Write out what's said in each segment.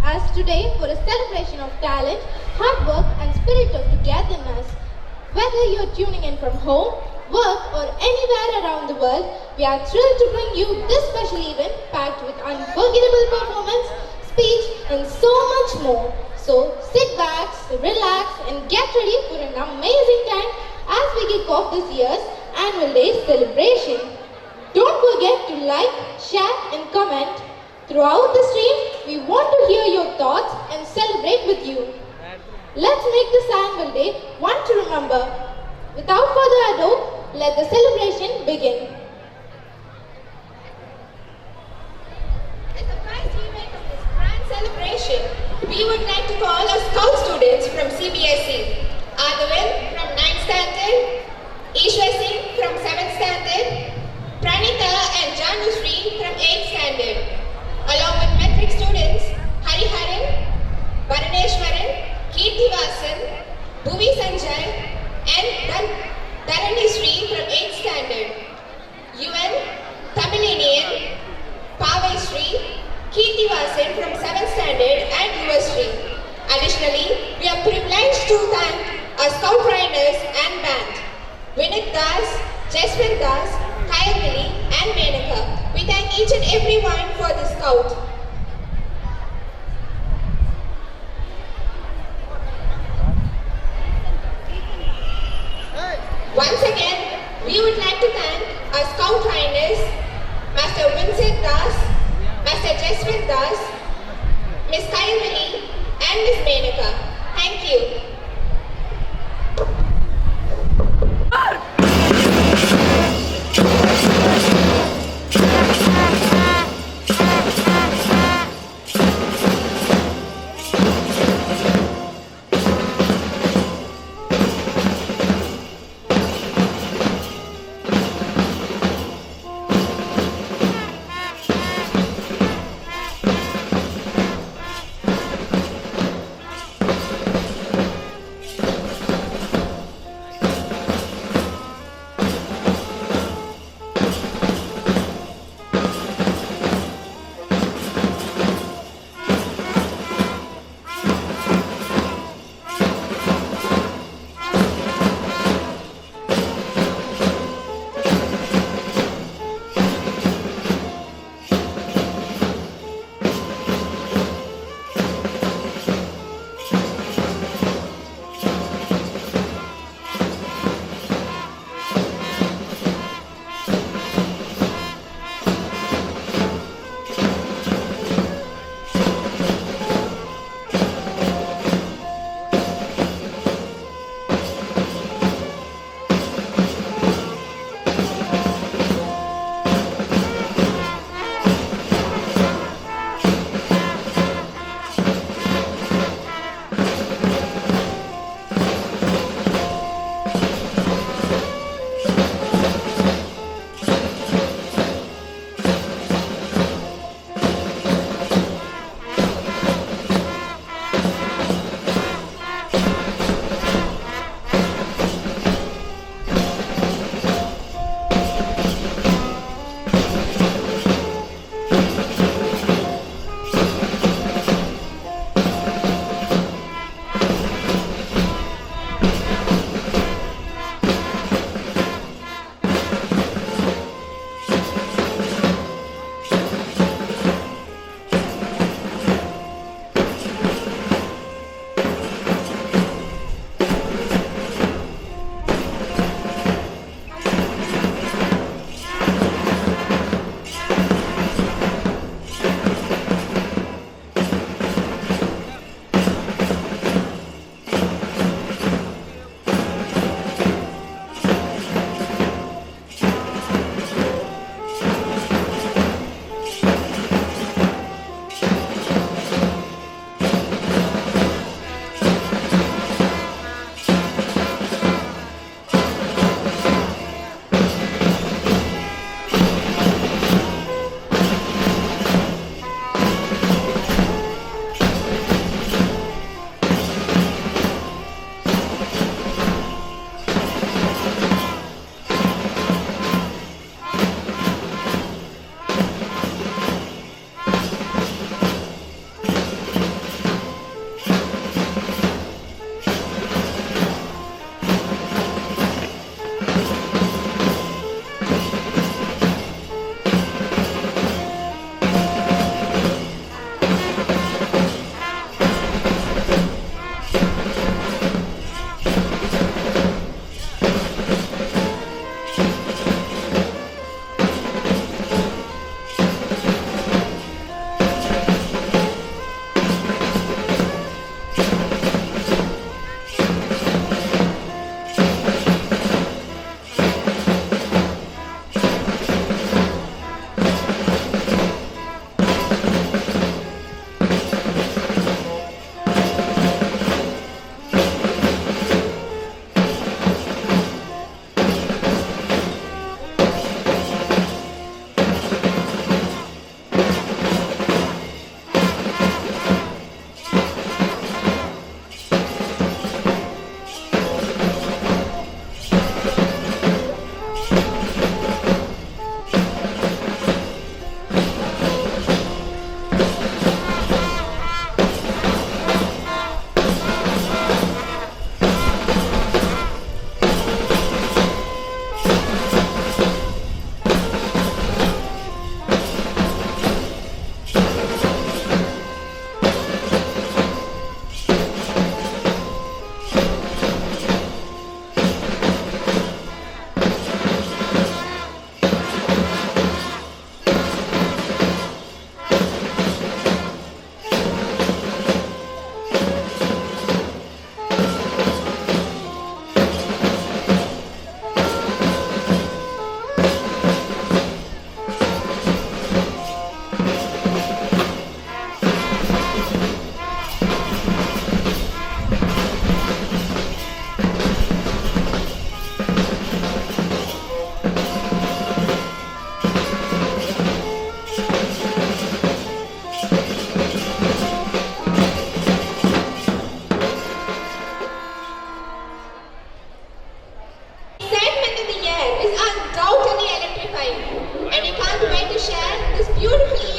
us today for a celebration of talent, hard work, and spirit of togetherness. Whether you're tuning in from home, work, or anywhere around the world, we are thrilled to bring you this special event packed with unforgettable performance, speech, and so much more. So sit back, relax, and get ready for an amazing time as we kick off this year's annual day celebration. Don't forget to like, share, and comment. Throughout the stream, we want to hear your thoughts and celebrate with you. Let's make this annual day one to remember. Without further ado, let the celebration begin. As the first event of this grand celebration, we would like to call our Scout students from CBSE. Adavil from 9th standard, Ishwar Singh from 7th standard, Pranita and Janushree from 8th standard, along with metric students Hariharan, Varaneshwaran, Kirtivasan, Bhuvi Sanjay, and Dharanishri from 8th standard, UN, Tamilinian, Pavai Sri, Kirtivasan from 7th standard, and US Sri. Additionally, we are privileged to thank our Scout riders and band, Vinit Das, Jaswant Das, Kayavili, and Menaka. We thank each and everyone for the Scout. Once again, we would like to thank our Scout riders, Master Vincent Das, Master Jaswant Das, Miss Kayavili, and Miss Menaka. Thank you.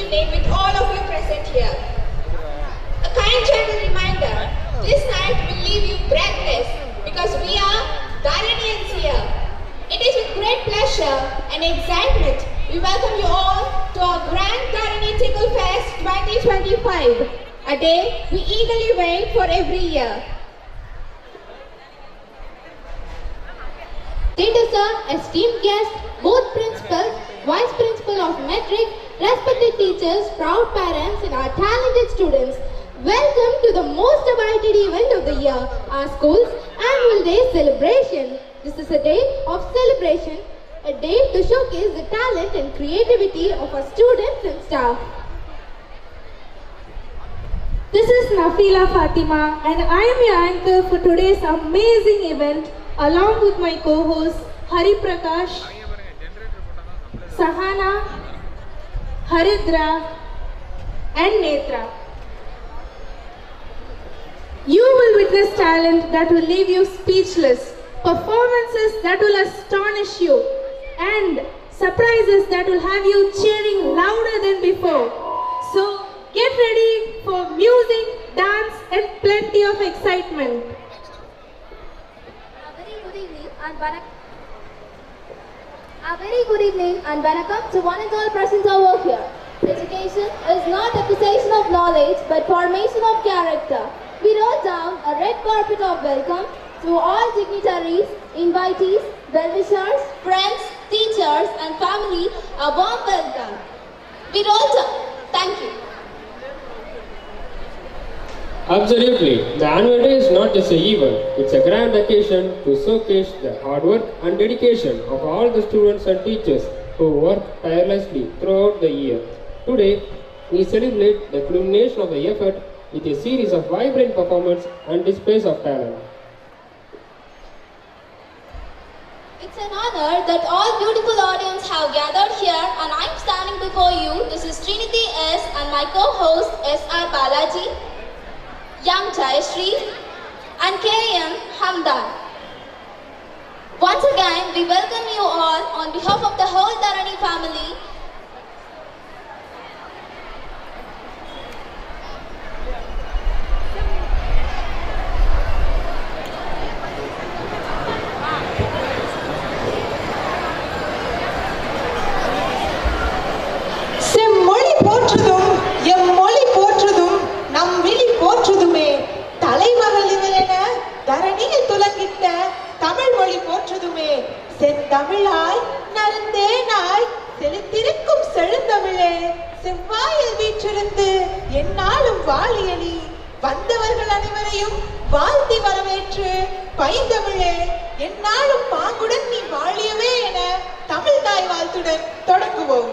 evening with all of you present here. A kind gentle reminder, this night will leave you breathless because we are Dharanians here. It is with great pleasure and excitement we welcome you all to our Grand Dharani Tickle Fest 2025, a day we eagerly wait for every year. Status are esteemed guests, both principals, vice principal of metric, respected teachers, proud parents and our talented students. Welcome to the most awaited event of the year, our school's annual day celebration. This is a day of celebration, a day to showcase the talent and creativity of our students and staff. This is Nafila Fatima and I am your anchor for today's amazing event along with my co-hosts Hari Prakash, Sahana, Haridra and Netra. You will witness talent that will leave you speechless, performances that will astonish you and surprises that will have you cheering louder than before. So get ready for music, dance and plenty of excitement. A very good evening and welcome to one and all present over here. Education is not acquisition of knowledge but formation of character. We roll down a red carpet of welcome to all dignitaries, invitees, well-wishers, friends, teachers and family. A warm welcome. We roll down. Thank you. Absolutely. The annual day is not just an event, it's a grand occasion to showcase the hard work and dedication of all the students and teachers who work tirelessly throughout the year. Today, we celebrate the culmination of the effort with a series of vibrant performances and displays of talent. It's an honor that all beautiful audience have gathered here and I'm standing before you. This is Trinity S and my co-host S.R. Balaji, Young Jayashree and K.M. Hamdan. Once again, we welcome you all on behalf of the whole Dharani family. செம்மொழி போற்றுதும் எம்மொழி போற்றுதும் நம் விழி போற்றுதுமே தலைமகள் இவரென தரணியில் துலங்கிட்ட தமிழ் மொழி போற்றுதுமே செந்தமிழாய் நருந்தேனாய் செலுத்திருக்கும் செழுந்தமிழே செவ்வாயில் வீற்றிருந்து எந்நாளும் வாழியலி வந்தவர்கள் அனைவரையும் வாழ்த்தி வரவேற்று பைந்தமிழே எந்நாளும் பாங்குடன் நீ வாழியவே என தமிழ் தாய் வாழ்த்துடன் தொடங்குவோம்.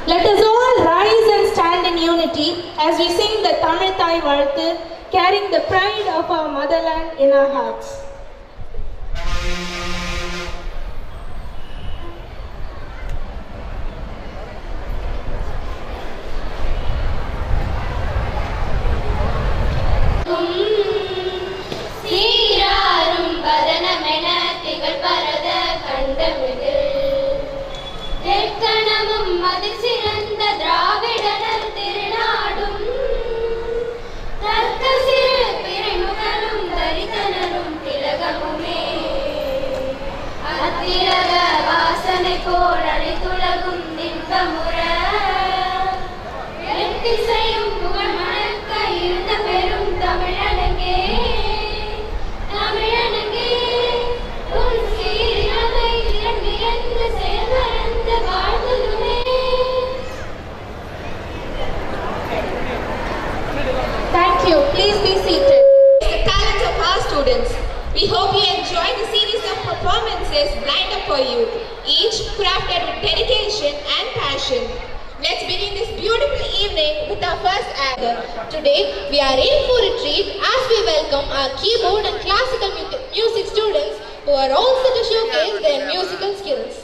Let us all rise and stand in unity as we sing the Tamil Thai Valthu, carrying the pride of our motherland in our hearts. சீராரும் பதனமென திகழ் பரத கண்டமிடு எக்கணமும் அதில் சிறந்த திராவிடர் திருநாடும் தர்க்க சிறு பிறைமுகனும் தரித்தனரும் திலகமுமே அத்திரக வாசனை போல் அனைத்துலகும் இன்பமுற எட்டிசையும் புகழ் மணக்க இருந்த பெரும் தமிழனங்கே தமிழனங்கே உன் சீரினமை திறன் வியந்து செயல்மறந்த வாழ்ந்ததுமே. Thank you. Please be seated. The talents of our students. We hope you enjoy the series of performances lined up for you, each crafted with dedication and passion. Let's begin this beautiful evening with our first act. Today, we are in for a treat as we welcome our keyboard and classical music students who are also to showcase their musical skills.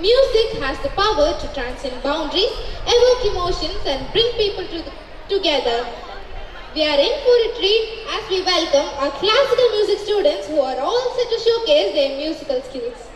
Music has the power to transcend boundaries, evoke emotions, and bring people together. We are in for a treat as we welcome our classical music students who are all set to showcase their musical skills.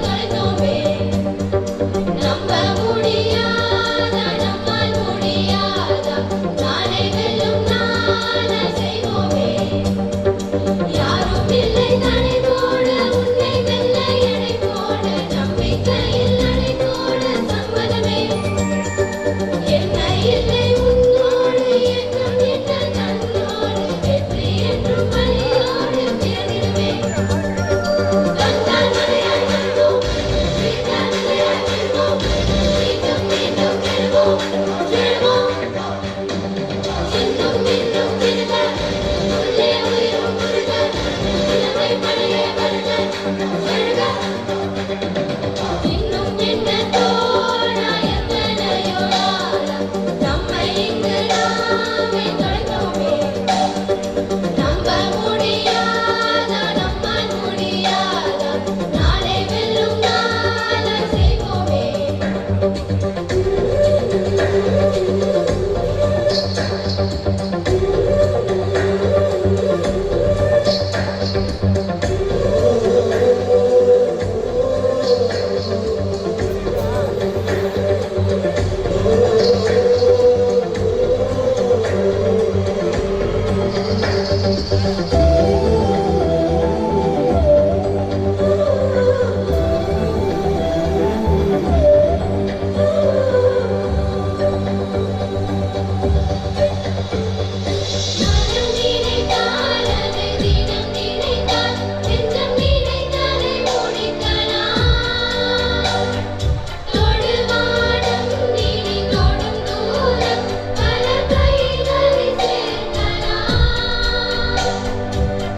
தொலைத்தோமே. நம்ப முடியாதா, நம்மால் முடியாதா, நாளை வெல்லும் நாள செய்வோமே. யாரும் இல்லை தடை போட, உன்னை வெல்ல எடை போட, நம்பிக்கையில் நடை போட சம்மதமே. என்ன இல்லை உன்னோடு என்றும் என்ன தன்னோடு, வெற்றி என்றும் வழியோடு பிறந்திடுமே. தந்தால் மழையாய் வருவோம், வீட்டால் மழையாய் வருவோம், மீண்டும் மீண்டும் எழுவோம், எழுவோம். இன்னும் இன்னும் திருக, உள்ளே உயிரும் முருக, இளமை மழையே வருக, எழுக. இன்னும் என்ன தோழா, எத்தனையோ நாளா, நம்மை இங்கு நாமே தொலைத்தோமே. நம்ப முடியாதா, நம்மால் முடியாதா, நாளை வெல்லும் நாள செய்வோமே. மனம் நினைத்தால் அதை தினம் நினைத்தால், நெஞ்சம் நினைத்தாலே முடிக்கலாம். தொடுவானம் நீ தொடும் தூரம், பல கைகளை சேர்க்கலாம்.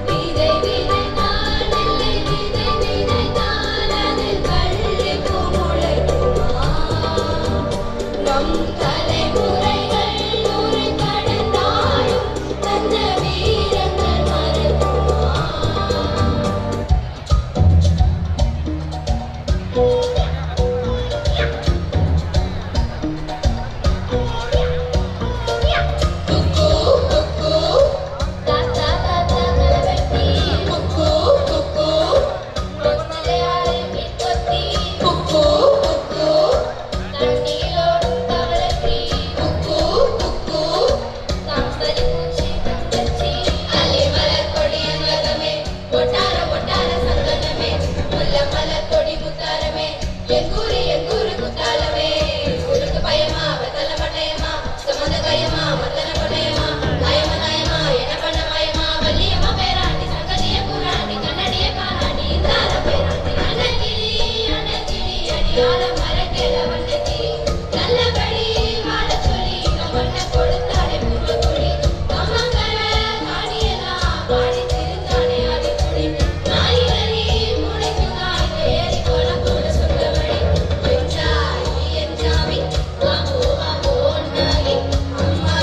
விதை விதைத்தால் நெல்லை, விதை விதைத்தால் அதில் கள்ளிப்பூ முளைக்குமா? நம் தலைமுறைகள் நூறு கடந்தாலும் தந்த வீரங்கள் மறக்குமா? குக்கு குக்கு, தாத்தா தாத்தா கலவெட்டி, குக்கு குக்கு, மலையாள மீன்கொத்தி, குக்கு குக்கு, தண்ணீரோடும் தவளத்தி, குக்கு குக்கு, காம்பரி பூச்சி தங்கச்சி, அலிமலர் கொடி அங்கதமே, ஒட்டார ஒட்டார சந்தனமே, முல்ல மலர் கொடி முத்தாரமே, எங்கூரு குத்தாலமே. ஊருக்கு பயமா, வெத்தல பட்டயமா, சமந்த கயமா, மத்தன பட்டயமா, நயமா நயமா, என்ன பண்ண மயமா, வள்ளியம்மா பேராண்டி, சங்கதிய புராண்டி, கண்ணடிய காணாண்டி, இந்தார பேராண்டி, அன்னக்கிளி அடியால மரக்கிள வந்ததி, நல்லபடி வாழச் சொல்லி கம்மண்ண கொடுத்தானே பூர்வக்குடி, கம்மங்கர காணியெல்லாம் பாடி திருந்தானே ஆதிக்குடி, நாயினரி முளைக்குதாய் ஏறி கோலம் கூட சொந்தவழி, என் சாமி வாங்கோ வாங்கோ ஒன்னாகி, அம்மா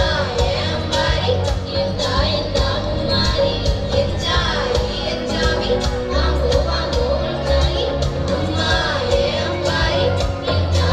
ஏன் அம்பாரி, எந்தா எந்தா மும்மாரி, என் சாமி வாங்கோ வாங்கோ ஒன்னாகி, அம்மா ஏன் அம்பாரி, எந்தா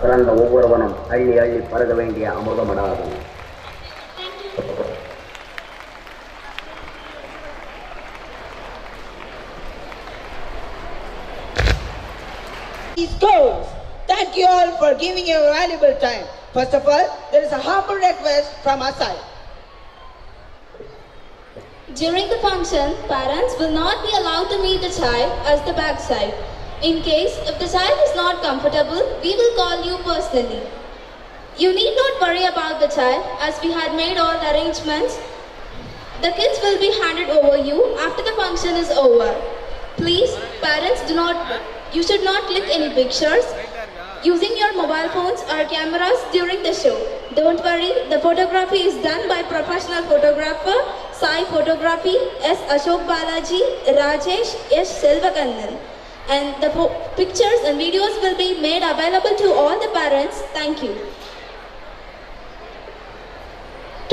பிறந்த ஒவ்வொருவனும் அள்ளி அள்ளி பருக வேண்டிய அமிர்தமடாகும். These goals. Thank you all for giving your valuable time. First of all, there is a humble request from our side. During the function, parents will not be allowed to meet the child as the backside. In case if the child is not comfortable, we will call you personally. You need not worry about the child as we had made all the arrangements. The kids will be handed over you after the function is over. Please, parents, you should not click any pictures using your mobile phones or cameras during the show. Don't worry, the photography is done by professional photographer Sai Photography, S. Ashok Balaji, Rajesh, S. Selvakandan. And the pictures and videos will be made available to all the parents. Thank you.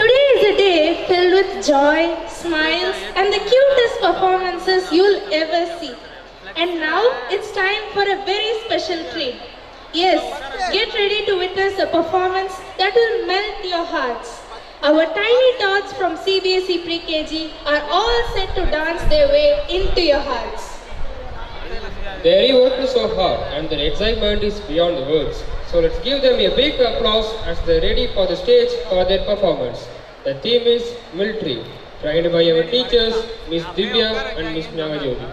Today is a day filled with joy, smiles, and the cutest performances you'll ever see. And now it's time for a very special treat. Yes, get ready to witness a performance that will melt your hearts. Our tiny tots from CBSE Pre-KG are all set to dance their way into your hearts. Their work is so hard and their excitement is beyond the words. So let's give them a big applause as they're ready for the stage for their performance. The theme is military, trained by our teachers, Miss Divya and Miss Nagajodi.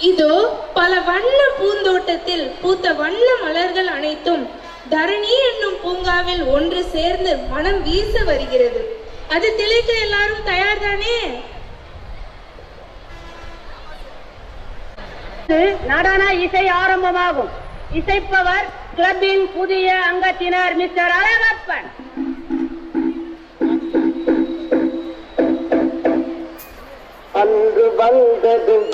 இதோ பல வண்ண பூந்தோட்டத்தில் பூத்த வண்ண மலர்கள் அனைத்தும் தரணி என்னும் பூங்காவில் ஒன்று சேர்ந்து மனம் வீச வருகிறது. அது திளைக்க எல்லாரும் தயார் தானே? நடன இசை ஆரம்பமாகும். இசைப்பவர் கிளப்பின் புதிய அங்கத்தினர் மிஸ்டர் அழகப்பன். அங்கு வந்ததும்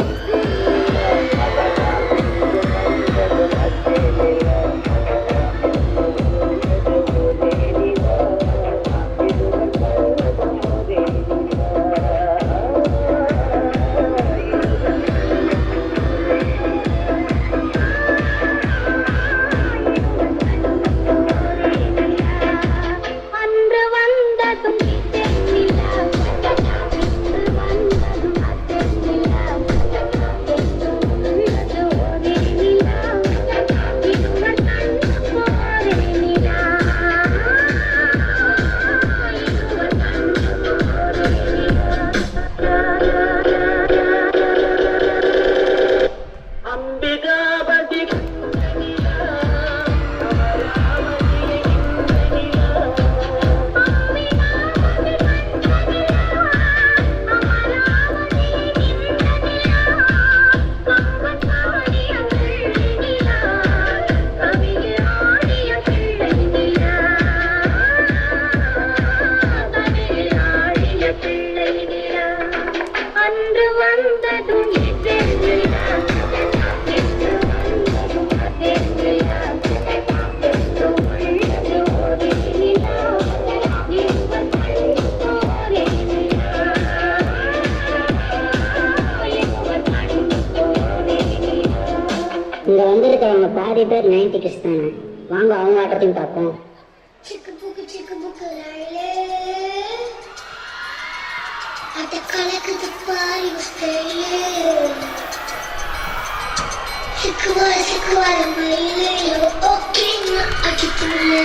இங்க வந்திருக்கிறவங்க பாதி பேர் 90 கிட்ஸ் தானே. வாங்க அவங்க ஆட்டத்தையும் பார்ப்போம். சிக்கு புக்கு அத கலக்குது பாரு ஸ்டைலே சிக்குவார மயிலே ஓகே நான் அடித்துள்ளே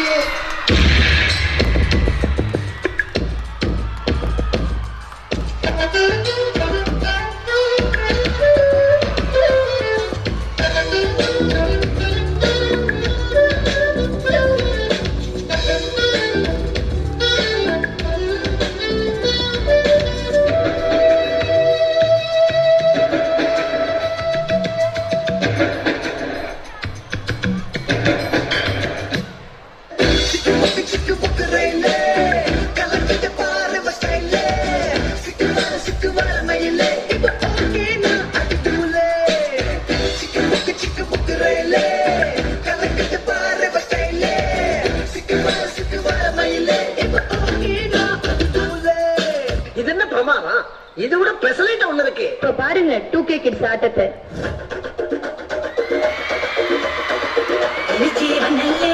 இது விட பெசலைட் ஒண்ணு இருக்கு. இப்ப பாருங்க 2K கிட்ஸ் ஆட்டத்தை. ஜீவனல்லே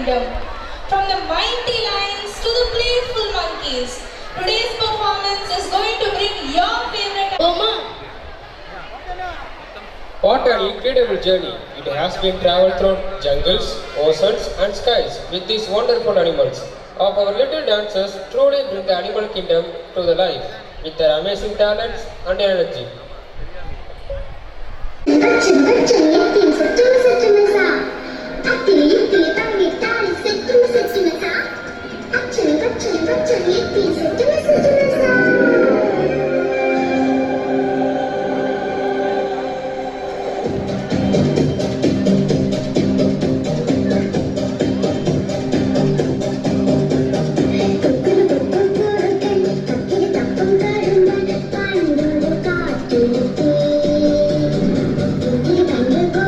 kingdom. From the mighty lions to the playful monkeys, today's performance is going to bring your favorite Oma. What an incredible journey. It has been traveled through jungles, oceans and skies with these wonderful animals. Of our little dancers truly bring the animal kingdom to the life with their amazing talents and energy. Thank you.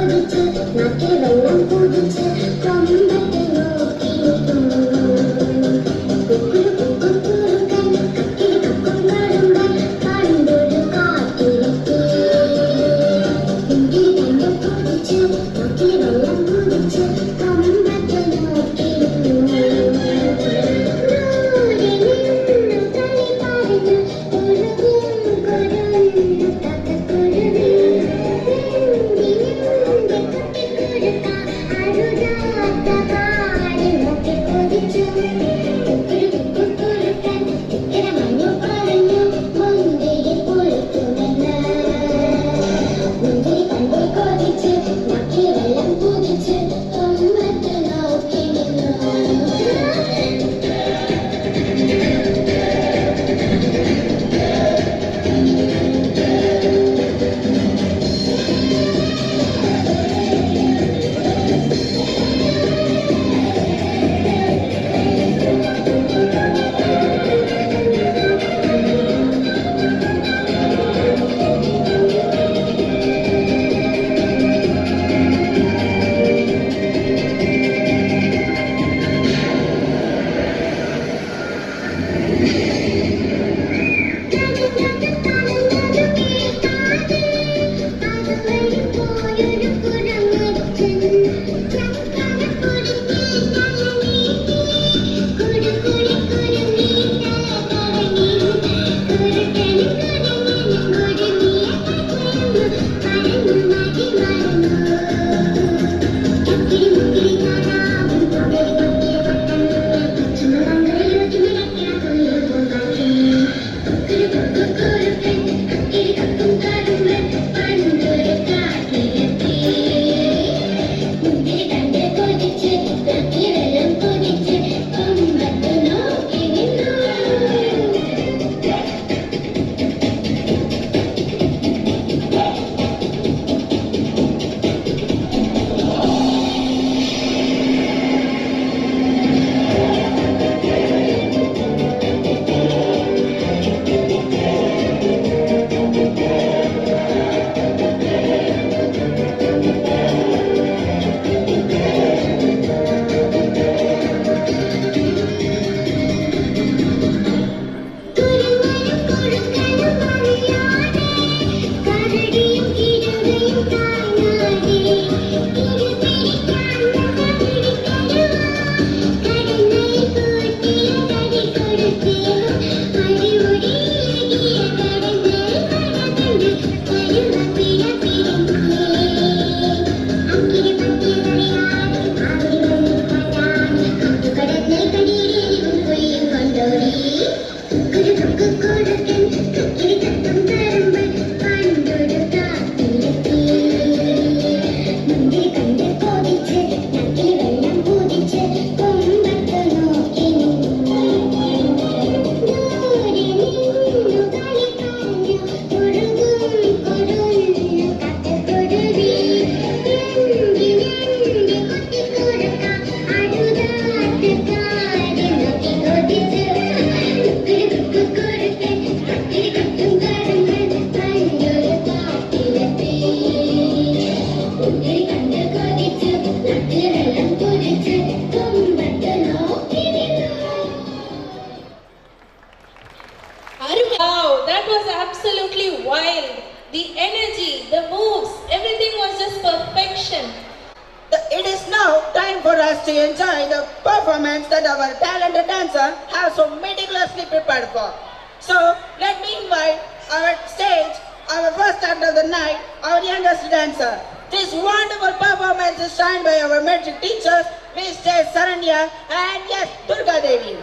for us to enjoy the performance that our talented dancer has so meticulously prepared for. So let me invite our stage, our first act of the night, our youngest dancer. This wonderful performance is signed by our magic teachers, Mr. Saranya and yes, Durga Devi.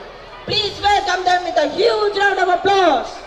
Please welcome them with a huge round of applause.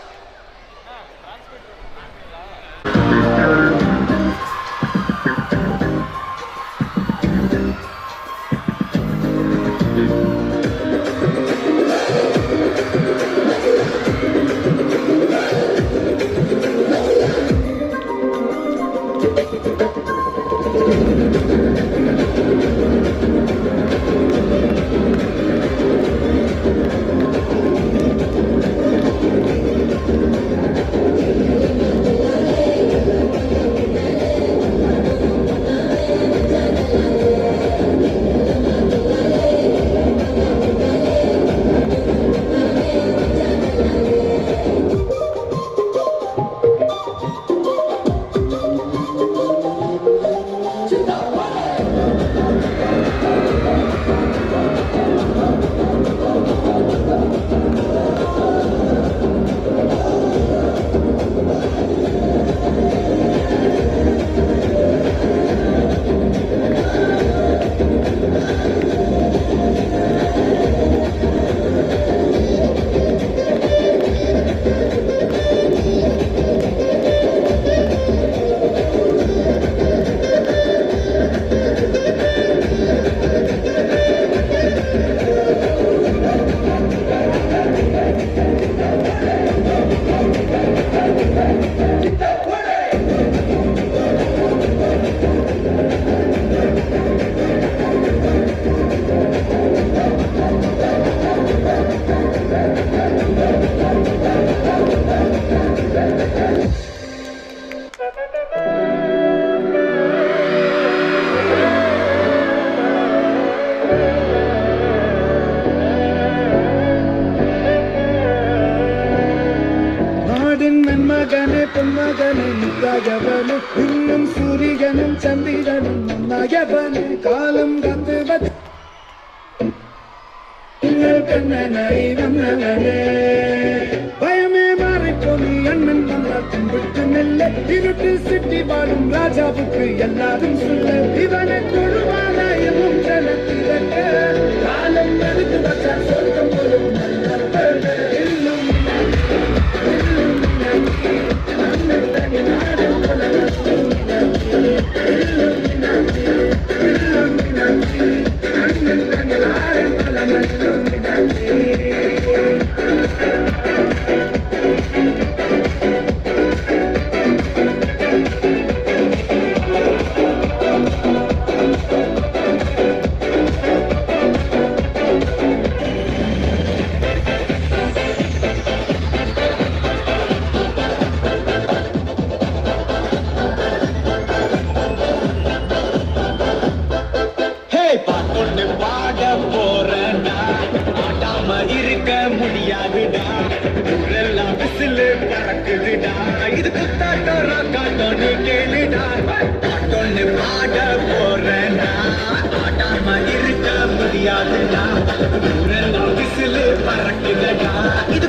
இது